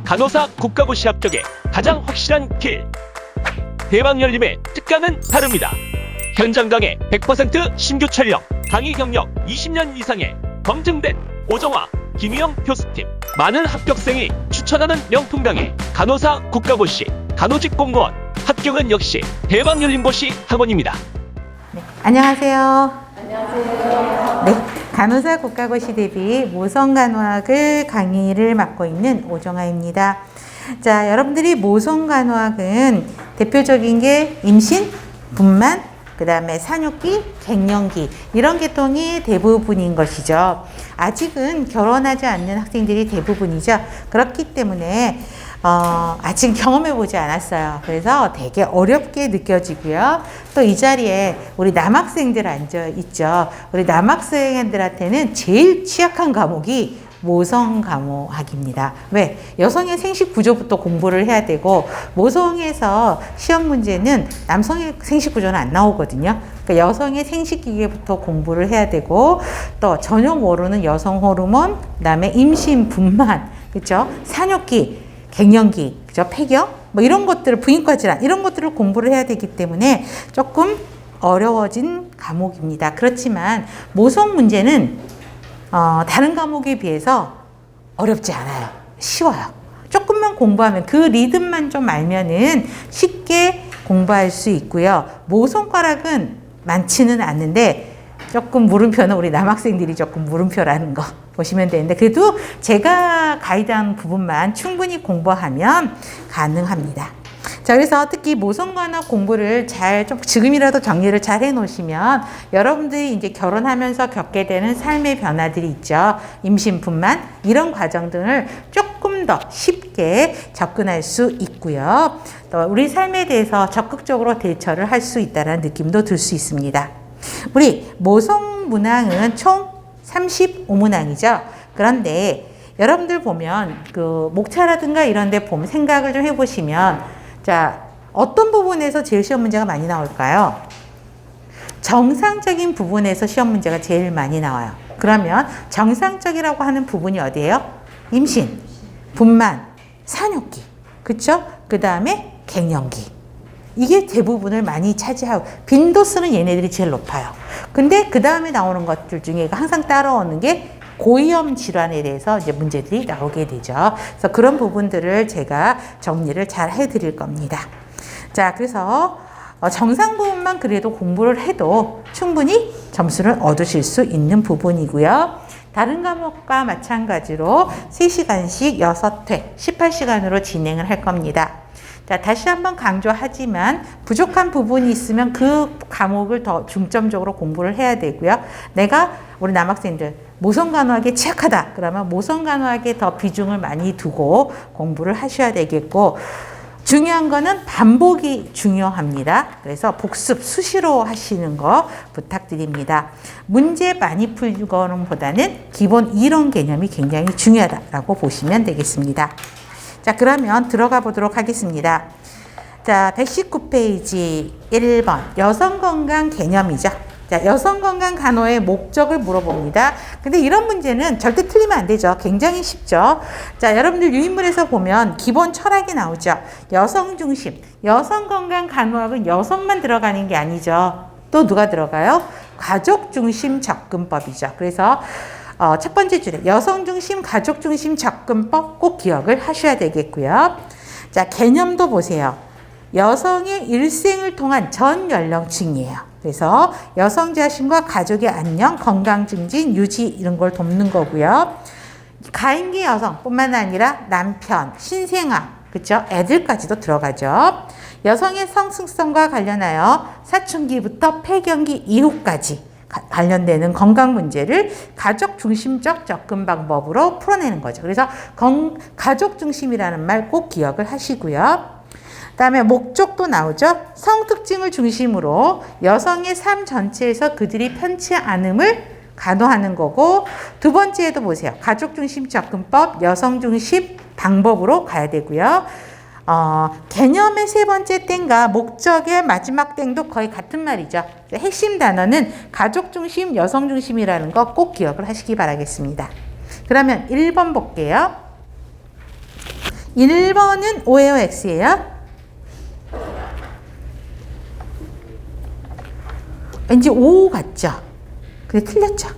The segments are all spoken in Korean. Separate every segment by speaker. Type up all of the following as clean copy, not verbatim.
Speaker 1: 간호사 국가고시 합격에 가장 확실한 길. 대박열림의 특강은 다릅니다. 현장 강의 100% 신규 촬영, 강의 경력 20년 이상의 검증된 오정화, 김희영 교수팀, 많은 합격생이 추천하는 명품 강의, 간호사 국가고시, 간호직 공무원, 합격은 역시 대박열림고시 학원입니다.
Speaker 2: 네, 안녕하세요. 안녕하세요. 네, 간호사 국가고시 대비 모성간호학을 강의를 맡고 있는 오정화입니다. 자, 여러분들이 모성간호학은 대표적인 게 임신, 분만, 그 다음에 산후기, 갱년기 이런 계통이 대부분인 것이죠. 아직은 결혼하지 않는 학생들이 대부분이죠. 그렇기 때문에 아직 경험해보지 않았어요. 그래서 되게 어렵게 느껴지고요. 또 이 자리에 우리 남학생들 앉아있죠. 우리 남학생들한테는 제일 취약한 과목이 모성간호학입니다. 왜? 여성의 생식 구조부터 공부를 해야 되고, 모성에서 시험 문제는 남성의 생식 구조는 안 나오거든요. 그러니까 여성의 생식 기계부터 공부를 해야 되고, 또 전용 원로는 여성 호르몬, 그다음에 임신, 분만, 그렇죠? 산후기, 갱년기, 그죠? 폐경, 뭐 이런 것들을, 부인과 질환 이런 것들을 공부를 해야 되기 때문에 조금 어려워진 과목입니다. 그렇지만 모성 문제는 다른 과목에 비해서 어렵지 않아요. 쉬워요. 조금만 공부하면, 그 리듬만 좀 알면은 쉽게 공부할 수 있고요. 모성과락은 많지는 않는데 조금 물음표는 우리 남학생들이 조금 물음표라는 거 보시면 되는데, 그래도 제가 가이드한 부분만 충분히 공부하면 가능합니다. 자, 그래서 특히 모성간호학 공부를 좀 지금이라도 정리를 잘 해놓으시면 여러분들이 이제 결혼하면서 겪게 되는 삶의 변화들이 있죠. 임신, 분만 이런 과정 등을 조금 더 쉽게 접근할 수 있고요. 또 우리 삶에 대해서 적극적으로 대처를 할 수 있다는 느낌도 들 수 있습니다. 우리 모성문항은 총 35문항이죠. 그런데 여러분들 보면 그 목차라든가 이런 데 보면 생각을 좀 해보시면, 자, 어떤 부분에서 제일 시험 문제가 많이 나올까요? 정상적인 부분에서 시험 문제가 제일 많이 나와요. 그러면 정상적이라고 하는 부분이 어디예요? 임신, 분만, 산후기, 그쵸? 그 다음에 갱년기. 이게 대부분을 많이 차지하고, 빈도수는 얘네들이 제일 높아요. 근데 그 다음에 나오는 것들 중에 항상 따라오는 게 고위험 질환에 대해서 이제 문제들이 나오게 되죠. 그래서 그런 부분들을 제가 정리를 잘 해드릴 겁니다. 자, 그래서 정상 부분만 그래도 공부를 해도 충분히 점수를 얻으실 수 있는 부분이고요. 다른 과목과 마찬가지로 3시간씩 6회 18시간으로 진행을 할 겁니다. 자, 다시 한번 강조하지만 부족한 부분이 있으면 그 과목을 더 중점적으로 공부를 해야 되고요. 내가 우리 남학생들 모성간호학에 취약하다 그러면 모성간호학에 더 비중을 많이 두고 공부를 하셔야 되겠고, 중요한 거는 반복이 중요합니다. 그래서 복습 수시로 하시는 거 부탁드립니다. 문제 많이 풀거는 보다는 기본 이론 개념이 굉장히 중요하다고 보시면 되겠습니다. 자, 그러면 들어가 보도록 하겠습니다. 자, 119페이지 1번 여성건강 개념이죠. 자, 여성건강 간호의 목적을 물어봅니다. 근데 이런 문제는 절대 틀리면 안 되죠. 굉장히 쉽죠. 자, 여러분들 유인물에서 보면 기본 철학이 나오죠. 여성 중심. 여성건강 간호학은 여성만 들어가는 게 아니죠. 또 누가 들어가요? 가족 중심 접근법이죠. 그래서 첫 번째 줄에 여성 중심, 가족 중심 접근법 꼭 기억을 하셔야 되겠고요. 자, 개념도 보세요. 여성의 일생을 통한 전 연령층이에요. 그래서 여성 자신과 가족의 안녕, 건강 증진, 유지 이런 걸 돕는 거고요. 가임기 여성뿐만 아니라 남편, 신생아, 그렇죠? 애들까지도 들어가죠. 여성의 성숙성과 관련하여 사춘기부터 폐경기 이후까지 관련되는 건강 문제를 가족 중심적 접근 방법으로 풀어내는 거죠. 그래서 가족 중심이라는 말 꼭 기억을 하시고요. 그다음에 목적도 나오죠. 성특징을 중심으로 여성의 삶 전체에서 그들이 편치 않음을 간호하는 거고, 두 번째에도 보세요. 가족 중심 접근법, 여성 중심 방법으로 가야 되고요. 개념의 세 번째 땡과 목적의 마지막 땡도 거의 같은 말이죠. 핵심 단어는 가족 중심, 여성 중심이라는 거 꼭 기억을 하시기 바라겠습니다. 그러면 1번 볼게요. 1번은 O예요, X예요? 왠지 O 같죠? 근데 틀렸죠?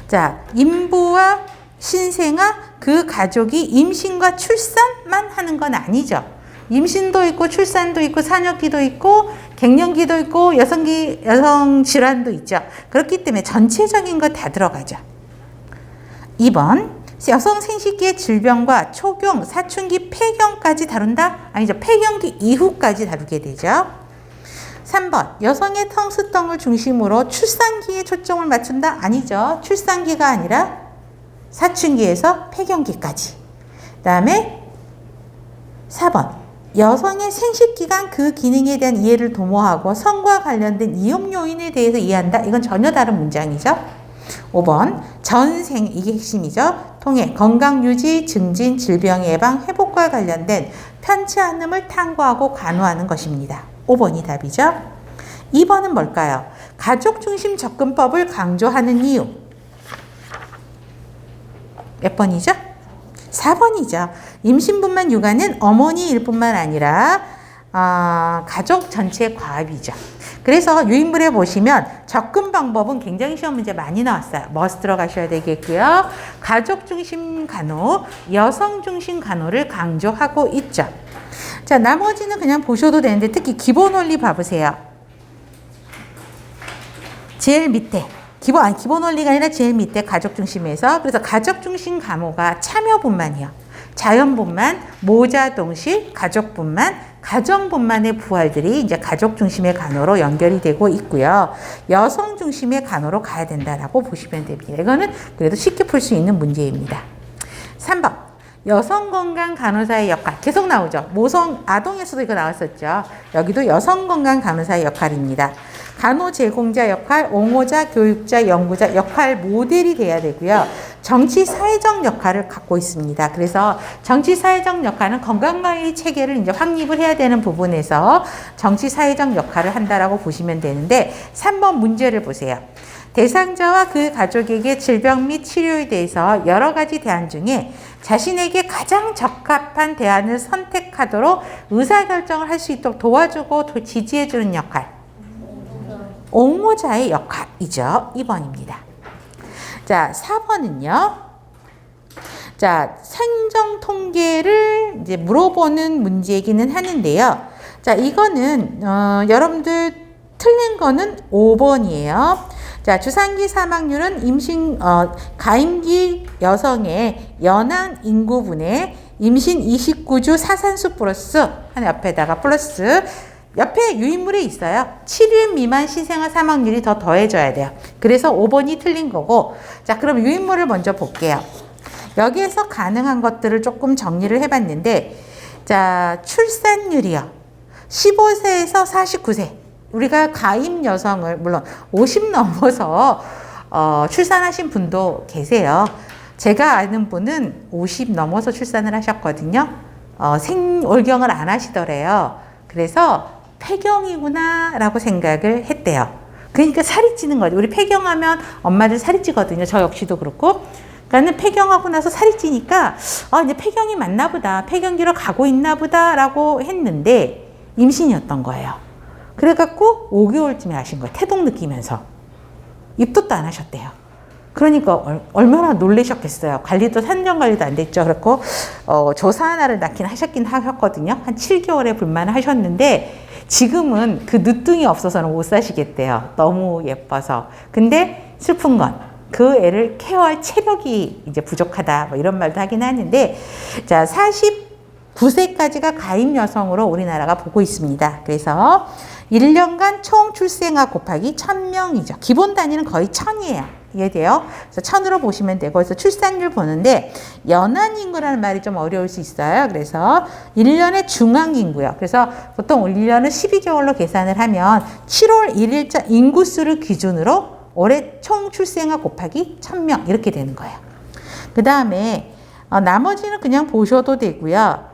Speaker 2: 자, 임부와 신생아 그 가족이 임신과 출산만 하는 건 아니죠. 임신도 있고 출산도 있고 산후기도 있고 갱년기도 있고 여성 질환도 있죠. 그렇기 때문에 전체적인 거 다 들어가죠. 2번 여성 생식기의 질병과 초경, 사춘기, 폐경까지 다룬다? 아니죠. 폐경기 이후까지 다루게 되죠. 3번 여성의 성수덩을 중심으로 출산기에 초점을 맞춘다? 아니죠. 출산기가 아니라 사춘기에서 폐경기까지. 그 다음에 4번 여성의 생식기간 그 기능에 대한 이해를 도모하고 성과 관련된 이용 요인에 대해서 이해한다. 이건 전혀 다른 문장이죠. 5번 전생, 이게 핵심이죠. 통해 건강유지, 증진, 질병 예방, 회복과 관련된 편치 않음을 탐구하고 간호하는 것입니다. 5번이 답이죠. 2번은 뭘까요? 가족중심 접근법을 강조하는 이유. 몇 번이죠? 4번이죠. 임신분만 육아는 어머니 일뿐만 아니라 가족 전체의 과업이죠. 그래서 유인물에 보시면 접근 방법은 굉장히 시험 문제 많이 나왔어요. 머스 들어가셔야 되겠고요. 가족중심 간호, 여성중심 간호를 강조하고 있죠. 자, 나머지는 그냥 보셔도 되는데 특히 기본 원리 봐보세요. 제일 밑에 기본 원리가 아니라 제일 밑에 가족중심에서, 그래서 가족중심 간호가 참여분만이요. 자연분만, 모자동실, 가족분만, 가정분만의 부활들이 이제 가족중심의 간호로 연결이 되고 있고요. 여성중심의 간호로 가야 된다라고 보시면 됩니다. 이거는 그래도 쉽게 풀 수 있는 문제입니다. 3번 여성건강간호사의 역할 계속 나오죠. 아동에서도 이거 나왔었죠. 여기도 여성건강간호사의 역할입니다. 간호 제공자 역할, 옹호자, 교육자, 연구자 역할 모델이 돼야 되고요. 정치 사회적 역할을 갖고 있습니다. 그래서 정치 사회적 역할은 건강관리 체계를 이제 확립을 해야 되는 부분에서 정치 사회적 역할을 한다라고 보시면 되는데 3번 문제를 보세요. 대상자와 그 가족에게 질병 및 치료에 대해서 여러 가지 대안 중에 자신에게 가장 적합한 대안을 선택하도록 의사결정을 할 수 있도록 도와주고 지지해주는 역할. 옹호자의 역할이죠. 2번입니다. 자, 4번은요. 자, 생정 통계를 이제 물어보는 문제이기는 하는데요. 자, 이거는 여러분들 틀린 거는 5번이에요. 자, 주산기 사망률은 가임기 여성의 연한 인구분의 임신 29주 사산수 플러스 한 옆에다가 플러스 옆에 유인물이 있어요. 7일 미만 신생아 사망률이 더 더해져야 돼요. 그래서 5번이 틀린 거고, 자, 그럼 유인물을 먼저 볼게요. 여기에서 가능한 것들을 조금 정리를 해봤는데, 자, 출산율이요. 15세에서 49세. 우리가 가임 여성을, 물론 50 넘어서 출산하신 분도 계세요. 제가 아는 분은 50 넘어서 출산을 하셨거든요. 생올경을 안 하시더래요. 그래서 폐경이구나 라고 생각을 했대요. 그러니까 살이 찌는 거죠. 우리 폐경하면 엄마들 살이 찌거든요. 저 역시도 그렇고. 그러니까 폐경하고 나서 살이 찌니까 이제 폐경이 맞나 보다, 폐경기로 가고 있나 보다 라고 했는데 임신이었던 거예요. 그래갖고 5개월쯤에 하신 거예요. 태동 느끼면서. 입덧도 안 하셨대요. 그러니까 얼마나 놀라셨겠어요. 관리도 산전관리도 안 됐죠. 그렇고 조사 하나를 낳긴 하셨거든요. 한 7개월에 불만하셨는데 지금은 그 늦둥이 없어서는 못 사시겠대요. 너무 예뻐서. 근데 슬픈 건 그 애를 케어할 체력이 이제 부족하다, 뭐 이런 말도 하긴 하는데, 자, 49세까지가 가임 여성으로 우리나라가 보고 있습니다. 그래서 1년간 총 출생아 곱하기 1000명이죠. 기본 단위는 거의 1000이에요. 이해돼요? 그래서 1000으로 보시면 되고, 그래서 출산율 보는데 연한 인구라는 말이 좀 어려울 수 있어요. 그래서 1년의 중앙 인구요. 그래서 보통 1년을 12개월로 계산을 하면 7월 1일자 인구수를 기준으로 올해 총 출생아 곱하기 1000명 이렇게 되는 거예요. 그 다음에 나머지는 그냥 보셔도 되고요.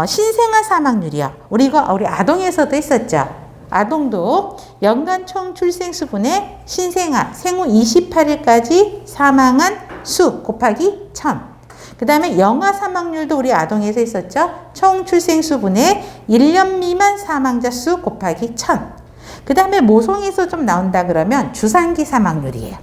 Speaker 2: 신생아 사망률이요. 우리 아동에서도 했었죠. 아동도 연간 총 출생수분의 신생아 생후 28일까지 사망한 수 곱하기 1000. 그 다음에 영아 사망률도 우리 아동에서 했었죠. 총 출생수 분의 1년 미만 사망자 수 곱하기 1000. 그 다음에 모성에서 좀 나온다 그러면 주산기 사망률이에요.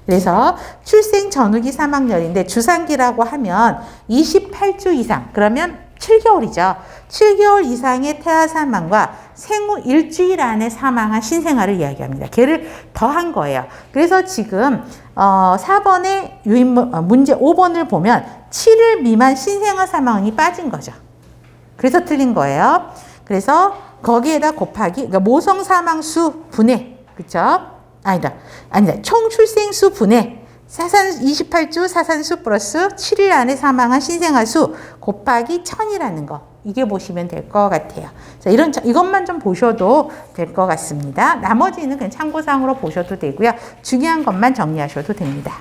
Speaker 2: 그래서 출생 전후기 사망률인데 주산기라고 하면 28주 이상, 그러면 7개월이죠. 7개월 이상의 태아 사망과 생후 일주일 안에 사망한 신생아를 이야기합니다. 걔를 더한 거예요. 그래서 지금 4번의 문제 5번을 보면 7일 미만 신생아 사망이 빠진 거죠. 그래서 틀린 거예요. 그래서 거기에다 곱하기, 그러니까 모성 사망수 분해, 그쵸? 아니다. 총 출생수 분해 28주 사산수 플러스 7일 안에 사망한 신생아 수 곱하기 1000이라는 거. 이게 보시면 될 것 같아요. 자, 이것만 좀 보셔도 될 것 같습니다. 나머지는 그냥 참고사항으로 보셔도 되고요. 중요한 것만 정리하셔도 됩니다.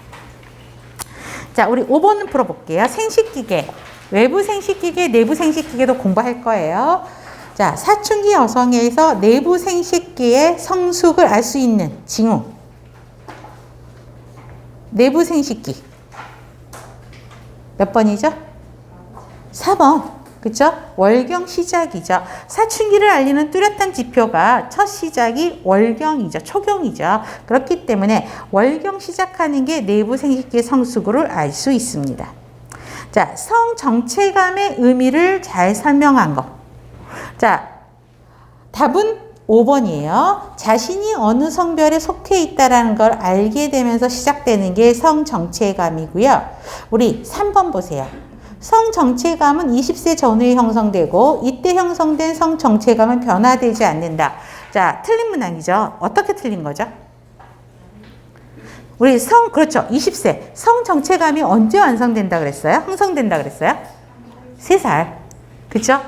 Speaker 2: 자, 우리 5번은 풀어볼게요. 생식기계. 외부 생식기계, 내부 생식기계도 공부할 거예요. 자, 사춘기 여성에서 내부 생식기의 성숙을 알 수 있는 징후. 내부 생식기. 몇 번이죠? 4번. 그쵸? 월경 시작이죠. 사춘기를 알리는 뚜렷한 지표가 첫 시작이 월경이죠. 초경이죠. 그렇기 때문에 월경 시작하는 게 내부 생식기의 성숙을 알 수 있습니다. 자, 성정체감의 의미를 잘 설명한 거. 자, 답은 5번이에요. 자신이 어느 성별에 속해 있다는 걸 알게 되면서 시작되는 게 성정체감이고요. 우리 3번 보세요. 성정체감은 20세 전후에 형성되고 이때 형성된 성정체감은 변화되지 않는다. 자, 틀린 문항이죠. 어떻게 틀린 거죠? 우리 그렇죠. 20세. 성정체감이 언제 완성된다 그랬어요? 형성된다 그랬어요? 3살. 그쵸?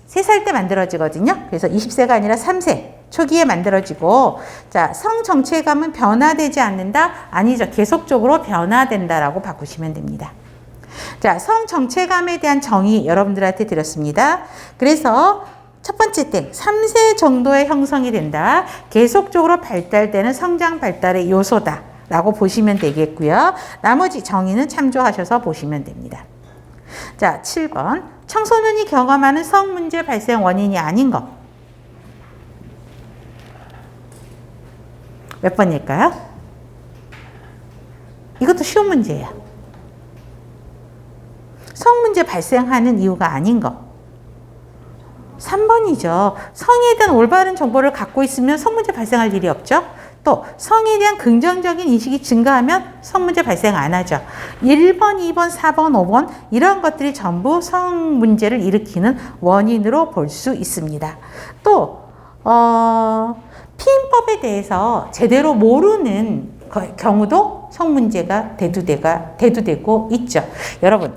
Speaker 2: 3살 때 만들어지거든요. 그래서 20세가 아니라 3세 초기에 만들어지고, 자, 성정체감은 변화되지 않는다? 아니죠. 계속적으로 변화된다라고 바꾸시면 됩니다. 자, 성정체감에 대한 정의 여러분들한테 드렸습니다. 그래서 첫 번째 땡, 3세 정도의 형성이 된다. 계속적으로 발달되는 성장 발달의 요소다 라고 보시면 되겠고요. 나머지 정의는 참조하셔서 보시면 됩니다. 자, 7번. 청소년이 경험하는 성문제 발생 원인이 아닌 것. 몇 번일까요? 이것도 쉬운 문제예요. 성문제 발생하는 이유가 아닌 것. 3번이죠. 성에 대한 올바른 정보를 갖고 있으면 성문제 발생할 일이 없죠. 또 성에 대한 긍정적인 인식이 증가하면 성문제 발생 안 하죠. 1번, 2번, 4번, 5번 이런 것들이 전부 성문제를 일으키는 원인으로 볼 수 있습니다. 또 피임법에 대해서 제대로 모르는 경우도 성문제가 대두되고 있죠. 여러분,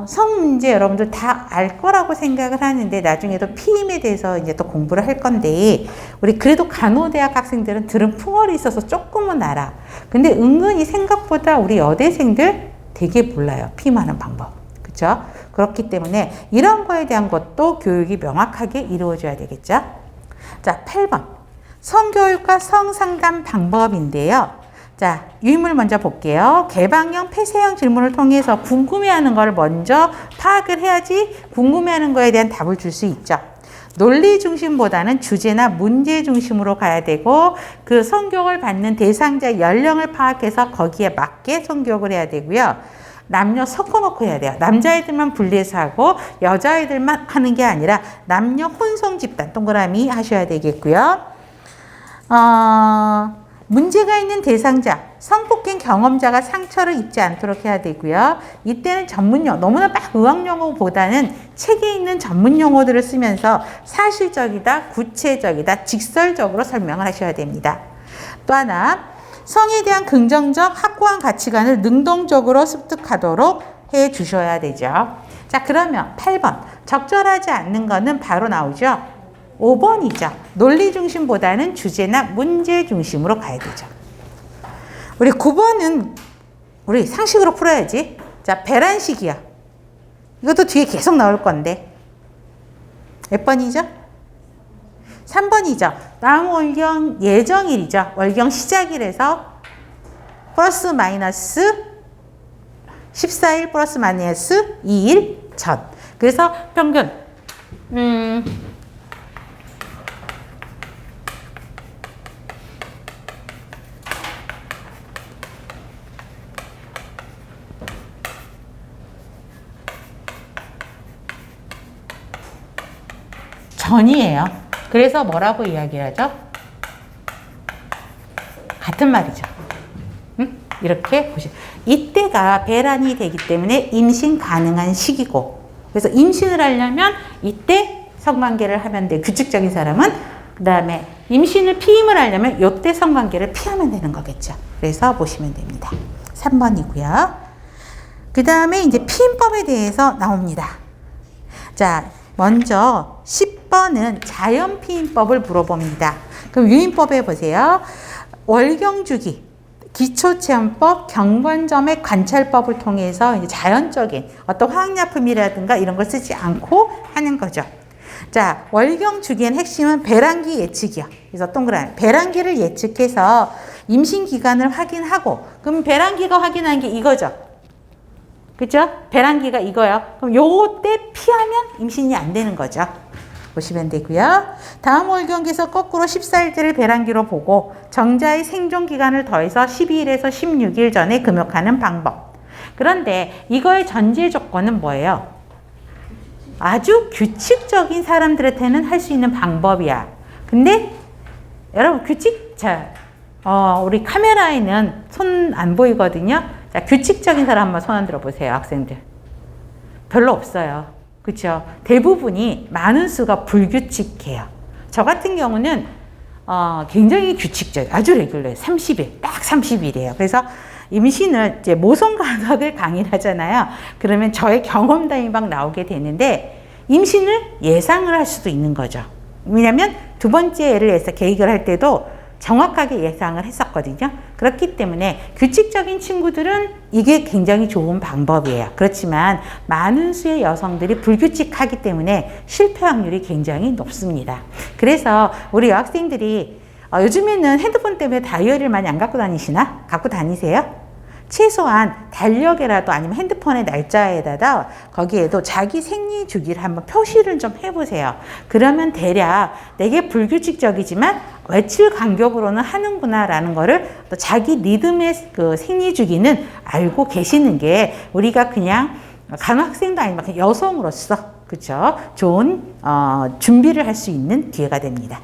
Speaker 2: 성문제 여러분들 다 알 거라고 생각을 하는데 나중에도 피임에 대해서 이제 또 공부를 할 건데, 우리 그래도 간호대학 학생들은 들은 풍월이 있어서 조금은 알아. 근데 은근히 생각보다 우리 여대생들 되게 몰라요. 피임하는 방법. 그쵸? 그렇기 때문에 이런 거에 대한 것도 교육이 명확하게 이루어져야 되겠죠? 자, 8번. 성교육과 성상담 방법인데요. 자, 유인물 먼저 볼게요. 개방형, 폐쇄형 질문을 통해서 궁금해하는 걸 먼저 파악을 해야지 궁금해하는 거에 대한 답을 줄 수 있죠. 논리 중심보다는 주제나 문제 중심으로 가야 되고, 그 성교육을 받는 대상자 연령을 파악해서 거기에 맞게 성교육을 해야 되고요. 남녀 섞어놓고 해야 돼요. 남자애들만 분리해서 하고 여자애들만 하는 게 아니라 남녀 혼성 집단 동그라미 하셔야 되겠고요. 문제가 있는 대상자, 성폭행 경험자가 상처를 입지 않도록 해야 되고요. 이때는 전문용어, 너무나 막 의학용어보다는 책에 있는 전문용어들을 쓰면서 사실적이다, 구체적이다, 직설적으로 설명을 하셔야 됩니다. 또 하나, 성에 대한 긍정적, 확고한 가치관을 능동적으로 습득하도록 해 주셔야 되죠. 자, 그러면 8번. 적절하지 않는 거는 바로 나오죠. 5번이죠. 논리 중심보다는 주제나 문제 중심으로 가야 되죠. 우리 9번은 우리 상식으로 풀어야지. 자, 배란식이야. 이것도 뒤에 계속 나올 건데. 몇 번이죠? 3번이죠. 다음 월경 예정일이죠. 월경 시작일에서 플러스 마이너스 14일 플러스 마이너스 2일 전. 그래서 평균 전이에요. 그래서 뭐라고 이야기하죠? 같은 말이죠. 이렇게 보시죠. 이때가 배란이 되기 때문에 임신 가능한 시기고, 그래서 임신을 하려면 이때 성관계를 하면 돼. 규칙적인 사람은. 그 다음에 임신을 피임을 하려면 이때 성관계를 피하면 되는 거겠죠. 그래서 보시면 됩니다. 3번이고요. 그 다음에 이제 피임법에 대해서 나옵니다. 자, 먼저 10번은 자연피임법을 물어봅니다. 그럼 유인법에 보세요. 월경주기, 기초체험법, 경관점의 관찰법을 통해서 이제 자연적인 어떤 화학약품이라든가 이런 걸 쓰지 않고 하는 거죠. 자, 월경주기의 핵심은 배란기 예측이요. 그래서 동그라미. 배란기를 예측해서 임신 기간을 확인하고, 그럼 배란기가 확인한 게 이거죠. 그죠? 배란기가 이거요. 그럼 요때 피하면 임신이 안 되는 거죠. 보시면 되고요. 다음 월경기에서 거꾸로 14일째를 배란기로 보고 정자의 생존 기간을 더해서 12일에서 16일 전에 금욕하는 방법. 그런데 이거의 전제 조건은 뭐예요? 아주 규칙적인 사람들한테는 할 수 있는 방법이야. 근데 여러분 우리 카메라에는 손 안 보이거든요. 자, 규칙적인 사람 한번 손 안 들어보세요, 학생들. 별로 없어요. 그렇죠? 대부분이 많은 수가 불규칙해요. 저 같은 경우는 굉장히 규칙적, 아주 레귤러해요. 30일, 딱 30일이에요. 그래서 임신을 이제 모성간호학을 강의를 하잖아요. 그러면 저의 경험담이 막 나오게 되는데 임신을 예상을 할 수도 있는 거죠. 왜냐하면 두 번째 애를 해서 계획을 할 때도 정확하게 예상을 했었거든요. 그렇기 때문에 규칙적인 친구들은 이게 굉장히 좋은 방법이에요. 그렇지만 많은 수의 여성들이 불규칙하기 때문에 실패 확률이 굉장히 높습니다. 그래서 우리 여학생들이 요즘에는 핸드폰 때문에 다이어리를 많이 안 갖고 다니시나? 갖고 다니세요? 최소한 달력에라도 아니면 핸드폰의 날짜에다가 거기에도 자기 생리 주기를 한번 표시를 좀 해보세요. 그러면 대략 내게 불규칙적이지만 며칠 간격으로는 하는구나 라는 거를 또 자기 리듬의 그 생리 주기는 알고 계시는 게 우리가 그냥 간호학생도 아니면 그냥 여성으로서 그쵸? 좋은 준비를 할 수 있는 기회가 됩니다.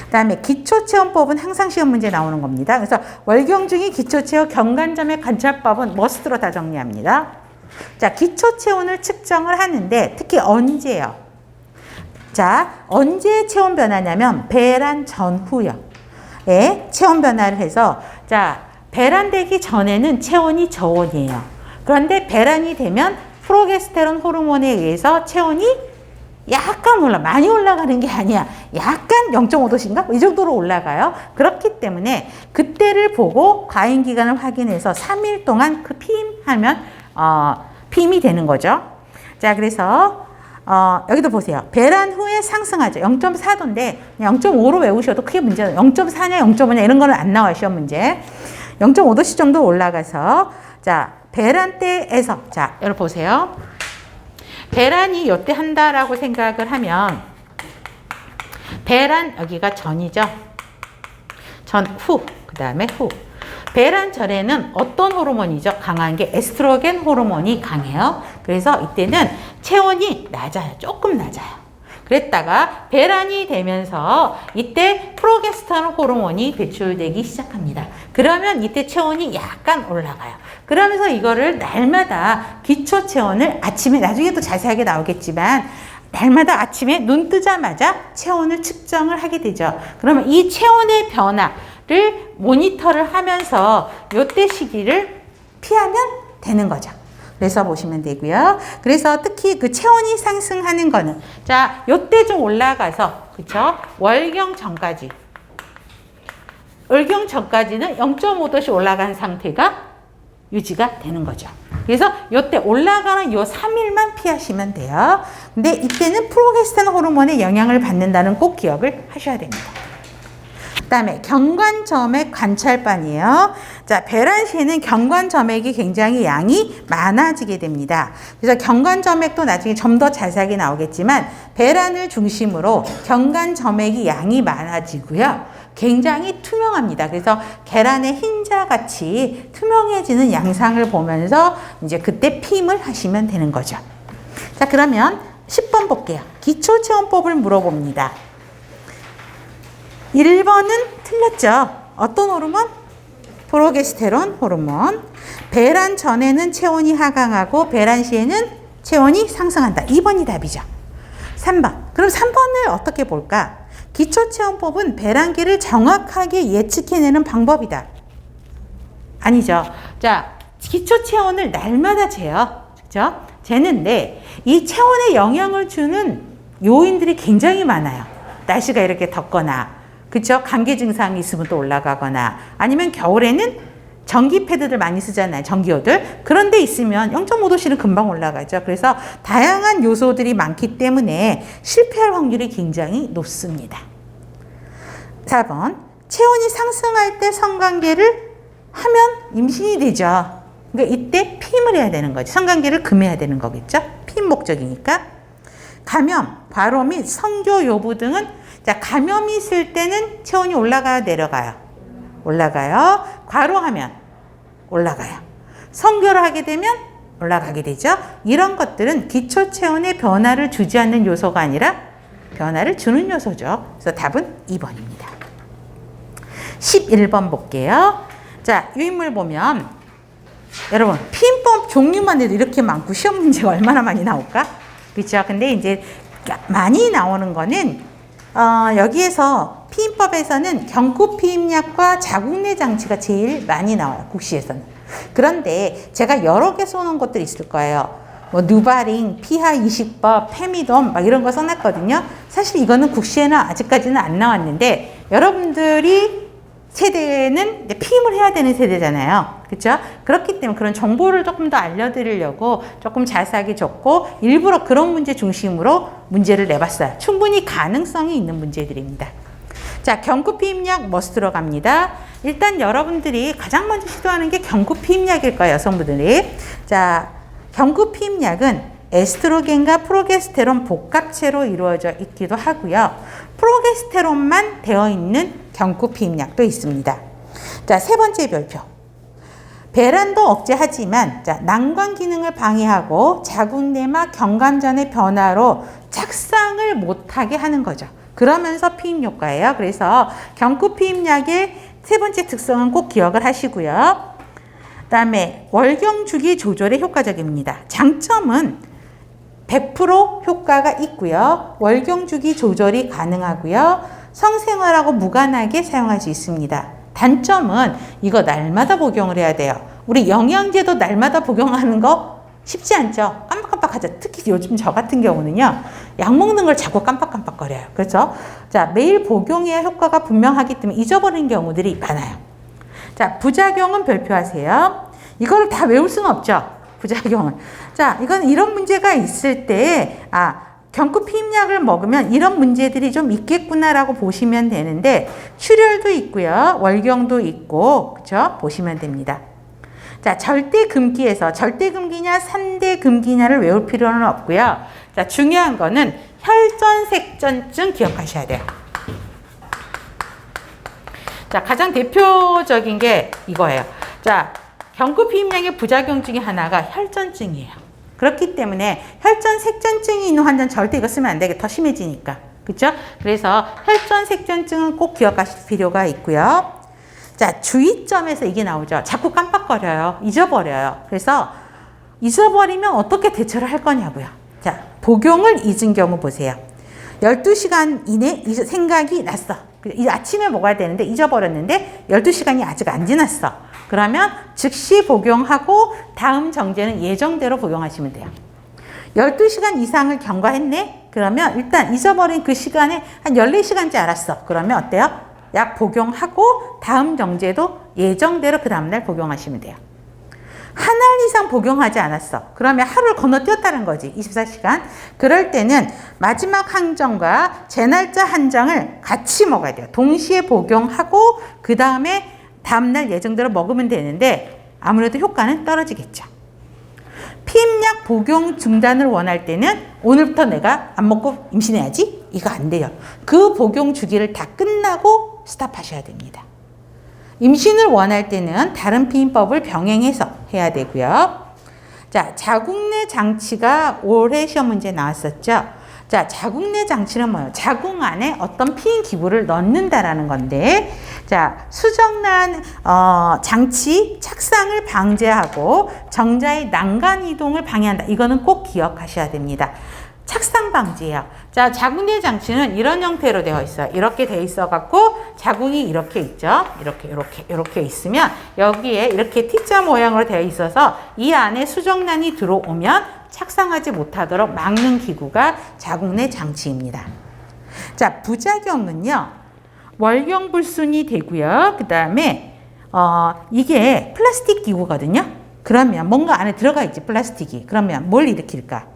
Speaker 2: 그 다음에 기초체험법은 항상 시험 문제 나오는 겁니다. 그래서 월경중이 기초체험 경관점의 관찰법은 머스트로 다 정리합니다. 자, 기초체온을 측정을 하는데 특히 언제요? 자, 언제 체온 변화냐면 배란 전후요. 예, 체온 변화를 해서 자, 배란되기 전에는 체온이 저온이에요. 그런데 배란이 되면 프로게스테론 호르몬에 의해서 체온이 약간 많이 올라가는 게 아니야. 약간 0.5도인가? 이 정도로 올라가요. 그렇기 때문에 그때를 보고 과잉 기간을 확인해서 3일 동안 그 피임하면 피임이 되는 거죠. 자, 그래서 여기도 보세요. 배란 후에 상승하죠. 0.4도인데 0.5로 외우셔도 크게 문제는 0.4냐 0.5냐 이런 거는 안 나와요. 시험 문제. 0.5도씩 정도 올라가서 자, 배란 때에서 자, 여러분 보세요. 배란이 요때 한다라고 생각을 하면 배란 여기가 전이죠. 전 후, 그 다음에 후. 배란 전에는 어떤 호르몬이죠? 강한 게 에스트로겐 호르몬이 강해요. 그래서 이때는 체온이 낮아요. 조금 낮아요. 그랬다가 배란이 되면서 이때 프로게스테론 호르몬이 배출되기 시작합니다. 그러면 이때 체온이 약간 올라가요. 그러면서 이거를 날마다 기초 체온을 아침에 나중에 또 자세하게 나오겠지만 날마다 아침에 눈 뜨자마자 체온을 측정을 하게 되죠. 그러면 이 체온의 변화를 모니터를 하면서 요때 시기를 피하면 되는 거죠. 그래서 보시면 되고요. 그래서 특히 그 체온이 상승하는 거는 자, 요때 좀 올라가서 그쵸? 월경 전까지는 0.5도씩 올라간 상태가 유지가 되는 거죠. 그래서 요때 올라가는 요 3일만 피하시면 돼요. 근데 이때는 프로게스테론 호르몬의 영향을 받는다는 꼭 기억을 하셔야 됩니다. 그다음에 경관점액 관찰반이에요. 자, 배란시에는 경관점액이 굉장히 양이 많아지게 됩니다. 그래서 경관점액도 나중에 좀 더 자세하게 나오겠지만 배란을 중심으로 경관점액이 양이 많아지고요. 굉장히 투명합니다. 그래서 계란의 흰자같이 투명해지는 양상을 보면서 이제 그때 피임을 하시면 되는 거죠. 자, 그러면 10번 볼게요. 기초체온법을 물어봅니다. 1번은 틀렸죠. 어떤 호르몬? 프로게스테론 호르몬. 배란 전에는 체온이 하강하고 배란 시에는 체온이 상승한다. 2번이 답이죠. 3번. 그럼 3번을 어떻게 볼까? 기초체온법은 배란기를 정확하게 예측해내는 방법이다. 아니죠. 자, 기초체온을 날마다 재요. 그죠? 재는데 이 체온에 영향을 주는 요인들이 굉장히 많아요. 날씨가 이렇게 덥거나, 그쵸? 감기 증상이 있으면 또 올라가거나, 아니면 겨울에는 전기 패드들 많이 쓰잖아요. 전기요들. 그런 데 있으면 0.5도씨는 금방 올라가죠. 그래서 다양한 요소들이 많기 때문에 실패할 확률이 굉장히 높습니다. 4번. 체온이 상승할 때 성관계를 하면 임신이 되죠. 그러니까 이때 피임을 해야 되는 거죠. 성관계를 금해야 되는 거겠죠. 피임 목적이니까. 감염, 과로 및 성교 여부 등은, 자, 감염이 있을 때는 체온이 올라가요, 내려가요? 올라가요. 과로하면 올라가요. 성교를 하게 되면 올라가게 되죠. 이런 것들은 기초 체온의 변화를 주지 않는 요소가 아니라 변화를 주는 요소죠. 그래서 답은 2번입니다. 11번 볼게요. 자, 유인물 보면 여러분, 피임법 종류만 해도 이렇게 많고 시험 문제가 얼마나 많이 나올까? 그렇죠? 근데 이제 많이 나오는 거는 여기에서 피임법에서는 경구 피임약과 자궁내 장치가 제일 많이 나와요. 국시에서는. 그런데 제가 여러 개 써놓은 것들이 있을 거예요. 뭐 누바링, 피하 이식법, 페미돔 막 이런 거 써놨거든요. 사실 이거는 국시에는 아직까지는 안 나왔는데 여러분들이 세대는 이제 피임을 해야 되는 세대잖아요. 그렇죠? 그렇기 때문에 그런 정보를 조금 더 알려드리려고 조금 자세하게 줬고 일부러 그런 문제 중심으로 문제를 내봤어요. 충분히 가능성이 있는 문제들입니다. 자, 경구 피임약 머스 들어갑니다. 일단 여러분들이 가장 먼저 시도하는 게 경구 피임약일 거예요, 여성분들이. 자, 경구 피임약은 에스트로겐과 프로게스테론 복합체로 이루어져 있기도 하고요. 프로게스테론만 되어 있는 경구 피임약도 있습니다. 자, 세 번째 별표. 배란도 억제하지만, 자, 난관 기능을 방해하고 자궁내막 경감전의 변화로 착상을 못하게 하는 거죠. 그러면서 피임 효과예요. 그래서 경구 피임약의 세 번째 특성은 꼭 기억을 하시고요. 그다음에 월경 주기 조절에 효과적입니다. 장점은 100% 효과가 있고요. 월경 주기 조절이 가능하고요. 성생활하고 무관하게 사용할 수 있습니다. 단점은 이거 날마다 복용을 해야 돼요. 우리 영양제도 날마다 복용하는 거 쉽지 않죠? 깜빡깜빡하죠. 특히 요즘 저 같은 경우는요. 약 먹는 걸 자꾸 깜빡깜빡거려요. 그렇죠? 자, 매일 복용해야 효과가 분명하기 때문에 잊어버리는 경우들이 많아요. 자, 부작용은 별표하세요. 이거를 다 외울 수는 없죠. 부작용은. 자, 이건 이런 문제가 있을 때, 경구 피임약을 먹으면 이런 문제들이 좀 있겠구나라고 보시면 되는데, 출혈도 있고요. 월경도 있고, 그쵸? 보시면 됩니다. 자, 절대금기에서 절대금기냐 산대금기냐를 외울 필요는 없고요. 자, 중요한 거는 혈전색전증 기억하셔야 돼요. 자, 가장 대표적인 게 이거예요. 자, 경구 피임약의 부작용 중에 하나가 혈전증이에요. 그렇기 때문에 혈전색전증이 있는 환자는 절대 이거 쓰면 안 되게 더 심해지니까. 그렇죠? 그래서 혈전색전증은 꼭 기억하실 필요가 있고요. 자, 주의점에서 이게 나오죠. 자꾸 깜빡거려요. 잊어버려요. 그래서 잊어버리면 어떻게 대처를 할 거냐고요. 자, 복용을 잊은 경우 보세요. 12시간 이내 생각이 났어. 아침에 먹어야 되는데 잊어버렸는데 12시간이 아직 안 지났어. 그러면 즉시 복용하고 다음 정제는 예정대로 복용하시면 돼요. 12시간 이상을 경과했네? 그러면 일단 잊어버린 그 시간에 한 14시간째 알았어. 그러면 어때요? 약 복용하고 다음 정제도 예정대로 그 다음날 복용하시면 돼요. 한 알 이상 복용하지 않았어. 그러면 하루를 건너뛰었다는 거지. 24시간. 그럴 때는 마지막 항정과 제날짜 한 장을 같이 먹어야 돼요. 동시에 복용하고 그 다음에 다음날 예정대로 먹으면 되는데 아무래도 효과는 떨어지겠죠. 피임약 복용 중단을 원할 때는 오늘부터 내가 안 먹고 임신해야지? 이거 안 돼요. 그 복용 주기를 다 끝나고 스탑하셔야 됩니다. 임신을 원할 때는 다른 피임법을 병행해서 해야 되고요. 자, 자궁내 장치가 올해 시험 문제에 나왔었죠. 자, 자궁내 장치는 뭐예요? 자궁 안에 어떤 피임 기구를 넣는다라는 건데, 자, 수정란 장치 착상을 방지하고 정자의 난간 이동을 방해한다. 이거는 꼭 기억하셔야 됩니다. 착상 방지예요. 자, 자궁내 장치는 이런 형태로 되어 있어요. 이렇게 되어 있어 갖고 자궁이 이렇게 있죠. 이렇게 있으면 여기에 이렇게 T자 모양으로 되어 있어서 이 안에 수정란이 들어오면 착상하지 못하도록 막는 기구가 자궁내 장치입니다. 자, 부작용은요. 월경불순이 되고요. 그 다음에 이게 플라스틱 기구거든요. 그러면 뭔가 안에 들어가 있지, 플라스틱이. 그러면 뭘 일으킬까?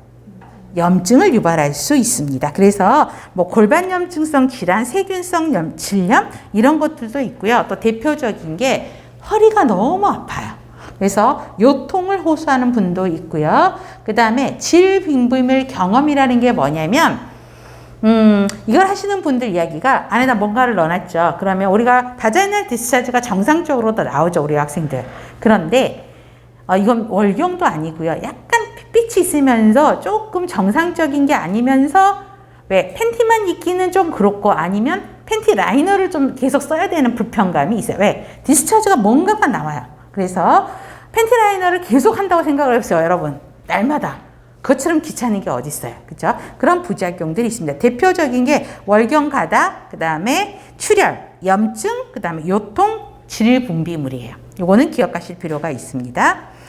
Speaker 2: 염증을 유발할 수 있습니다. 그래서 뭐 골반염증성 질환, 세균성 질염 이런 것들도 있고요. 또 대표적인 게 허리가 너무 아파요. 그래서 요통을 호소하는 분도 있고요. 그 다음에 질빈부밀 경험이라는 게 뭐냐면 이걸 하시는 분들 이야기가 안에다 뭔가를 넣어놨죠. 그러면 우리가 바자이널 디스차지가 정상적으로 나오죠. 우리 학생들. 그런데 이건 월경도 아니고요. 약간 핏빛이 있으면서 조금 정상적인 게 아니면서 왜 팬티만 입기는 좀 그렇고 아니면 팬티 라이너를 좀 계속 써야 되는 불편감이 있어요. 왜? 디스차지가 뭔가가 나와요. 그래서 팬티 라이너를 계속 한다고 생각을 해보세요. 여러분. 날마다. 그것처럼 귀찮은 게 어디 있어요. 그죠? 그런 부작용들이 있습니다. 대표적인 게 월경 가다, 그 다음에 출혈, 염증, 그 다음에 요통, 질분비물이에요. 요거는 기억하실 필요가 있습니다.